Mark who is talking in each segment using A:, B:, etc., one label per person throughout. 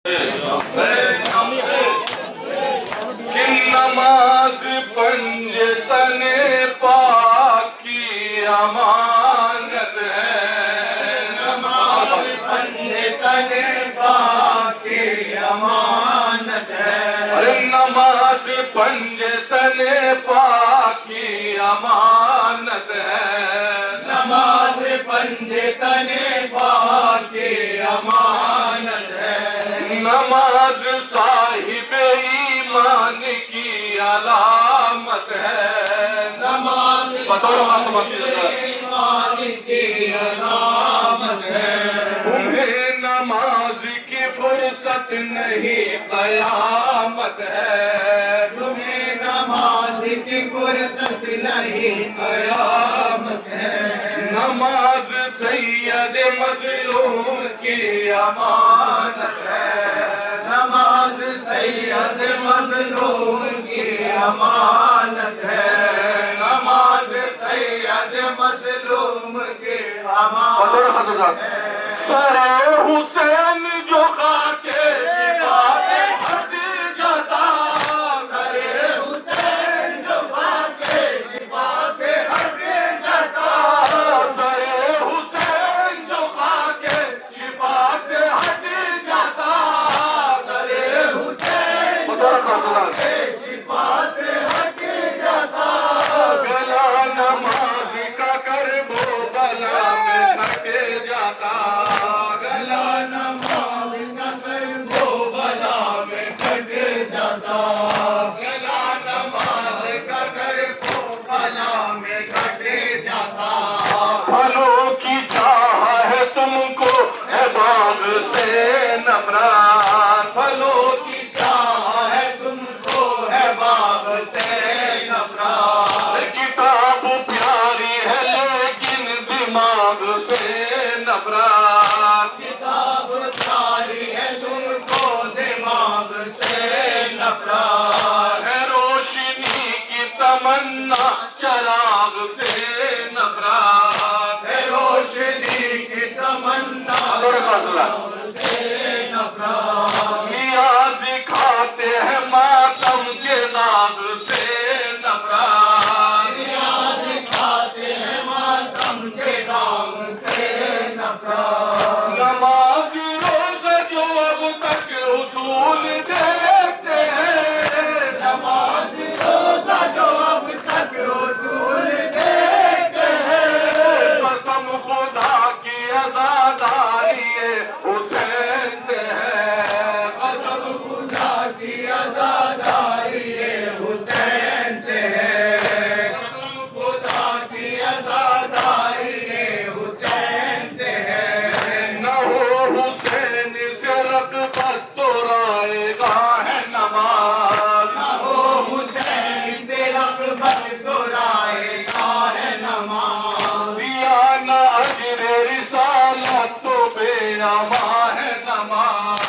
A: نماز پنجتن پاک کی امانت ہے، نماز پنجتن پاک کی امانت ہے، نماز پنجتن پاک کی امانت ہے، نماز پنجتن پاک کی امانت ہے، نماز صاحب ایمان کی علامت ہے، نماز صاحب ایمان کی علامت ہے، تمہیں نماز کی فرصت نہیں قیامت ہے، تمہیں نماز کی فرصت نہیں قیامت ہے، نماز سید مظلوم کی امانت ہے، نماز سید مظلوم کی امانت ہے، نماز سید مظلوم کی امانت ہے، سر حسین جو خاک شفا سے ہٹ جاتا، سر حسین جو خاک شفا سے ہٹ جاتا، سر حسین جو خاک شفا سے ہٹ جاتا، سر حسین جو خاک شفا سے ہٹ جاتا، گلا نماز کا کربو بلا میں کٹ جاتا، گلا نماز کا کربو بلا میں کٹ جاتا، گلا نماز کا کربو بلا میں کٹ جاتا، پھلوں کی چاہ ہے تم کو ہے باغ سے نفرت، پھلوں کی چاہ ہے تم کو ہے باغ سے نفرت، کتاب پیاری ہے لیکن دماغ سے نفرت، کتاب پیاری ہے تم کو دماغ سے نفرت، ہے روشنی کی تمنا چراغ سے نفرت، ہے روشنی کی تمنا چراغ سے نفرت، نیاز کھاتے ہیں ماتم کے داغ سے نفرت، نیاز کھاتے ہیں ماتم کے داغ سے نفرت، نماز روزہ جو اب تک اصول دیکھتے ہیں، نماز روزہ جو اب تک اصول دیکھتے ہیں، قسم خدا کی عزاداری حسین سے ہے، قسم خدا کی عزاداری حسین سے ہے، قسم خدا کی عزاداری حسین سے ہے، نہ ہو حسین سے رغبت تو رائے گاہ ہے نماز، نہ ہو حسین سے رغبت تو رائے گاہ ہے نماز، دیا نہ اجر رسالت تو بے امان ہے نماز،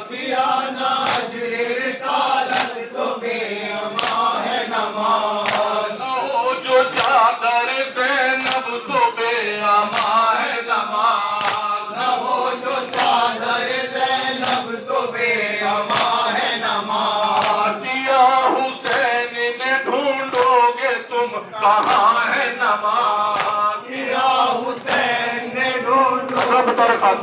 A: دیا نہ اجر رسالت تو بے امان ہے نماز، نہ ہو جو چادر زینب تو بے امان ہے نماز، نہ ہو جو چادر زینب تو بے امان ہے نماز، دیا حسین نے ڈھونڈو گے تم کہاں ہے نماز، دیا حسین نے ڈھونڈو کہاں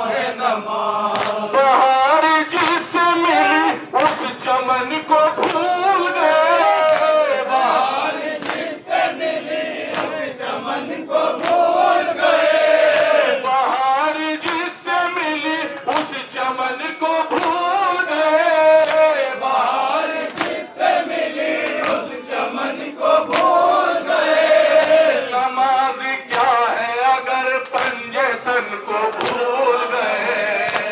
A: ہے نماز، بہار جس سے ملی اس چمن کو بھول گئے، بہار جس سے ملی اس چمن کو بھول گئے، بہار جس سے ملی اس چمن کو بھول گئے، بہار جس سے ملی اس چمن کو بھول گئے، نماز کیا ہے اگر پنجتن کو بھول گئے،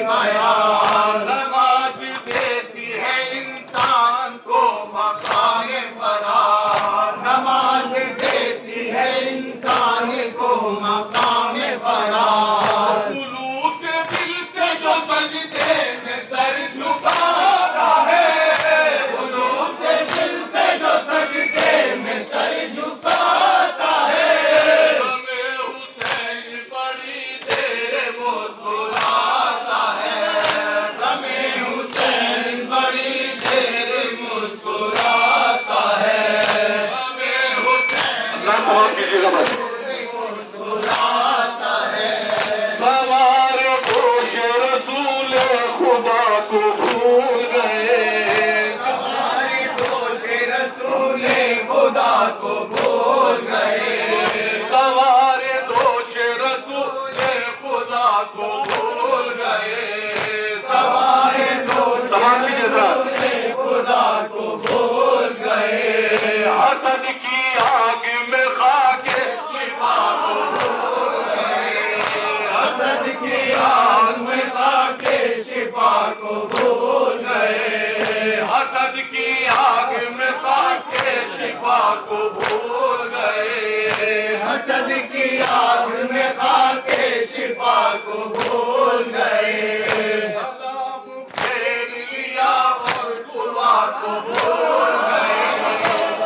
A: بیان نماز دیتی ہے انسان کو مقام فرار نماز دیتی ہے انسان کو مقام فرار خلوص دل سے جو سجدے میں سر جھکاتا ہے خلوص دل سے جو سجدے میں سر جھکاتا ہے ہمیں حسین بڑی دیر مسکراتا ہے ہمیں حسین بڑی دیر مسکراتا ہے ہمیں حسین اللہ سوال کیجیے گا بس مسکراتا ہے سوار گوش رسول خدا کو بھول گئے سوار گوش رسول خدا کو بھول گئے سوار دوش رسول خدا کو بھول گئے سوار دوش رسول خدا کو بھول گئے حسد کی آگ میں خاک شفا کو بھول گئے حسد کی آگ میں خاک شفا کو بھول گئے حسد کی آگ میں خاک شفا کو بھول گئے حسد کی آگ میں خاک شفا کو بھول گئے سلام پھیر لیا اور دعا کو بھول گئے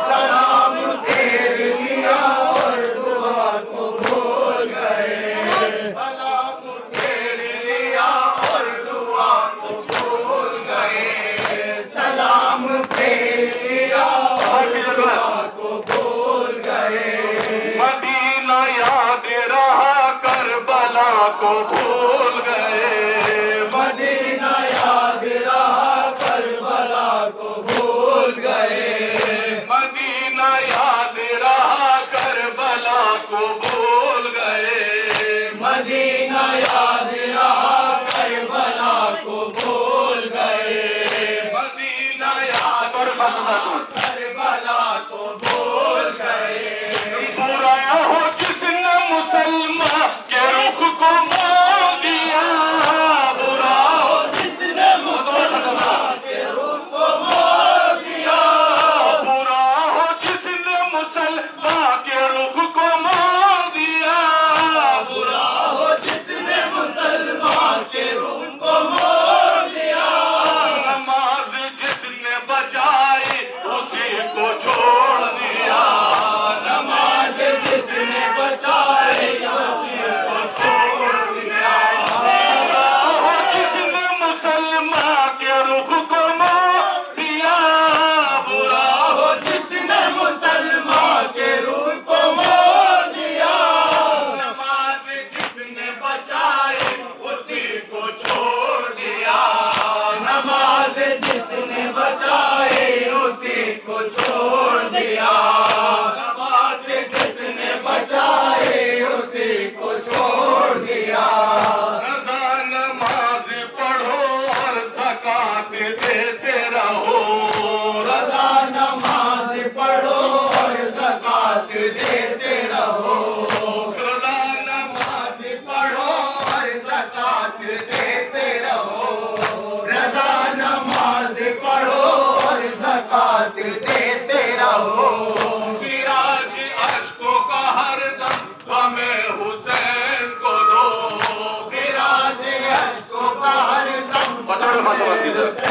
A: سلام پھیر لیا اور دعا کو بھول گئے سلام پھیر لیا اور دعا کو بھول گئے سلام پھیر لیا اور دعا کو بھول گئے مدینہ یاد رہا کربلا کو بھول گئے مدینہ یاد رہا کربلا کو بھول گئے مدینہ یاد رہا کربلا کو بھول گئے مدینہ یاد رہا کربلا کو بھول گئے مدینہ یاد رہا کربلا کو بھول گئے برا ہو جس نے مسلمان کے رخ کو موڑ دیا برا ہو جس نے مسلمان کے رخ کو موڑ دیا برا ہو جس نے مسلمان کے رخ کو موڑ دیا برا ہو جس نے مسلمان کے رخ کو موڑ دیا نماز جس نے بچائی اسی کو چھوڑ دیا نماز جس نے بچائی اسی کو چھوڑ دیا برا ہو جس نے مسلمان کے رخ کو موڑ دیا برا ہو جس نے مسلمان کے رخ کو موڑ دیا نماز جس نے بچائی اسی کو چھوڑ دیا نماز جس نے بچائی اسی کو چھوڑ دیا نماز جس نے بچائی اسی کو چھوڑ دیا رضا نماز پڑھو اور زکات دیتے رہو رضا نماز پڑھو اور زکات دیتے رہو رضا نماز پڑھو اور زکات دیتے رہو رضا نماز پڑھو اور زکات دیتے رہو فراج اشکوں کا ہر دم غم حسین کو دو فراج اشکوں کا ہر دم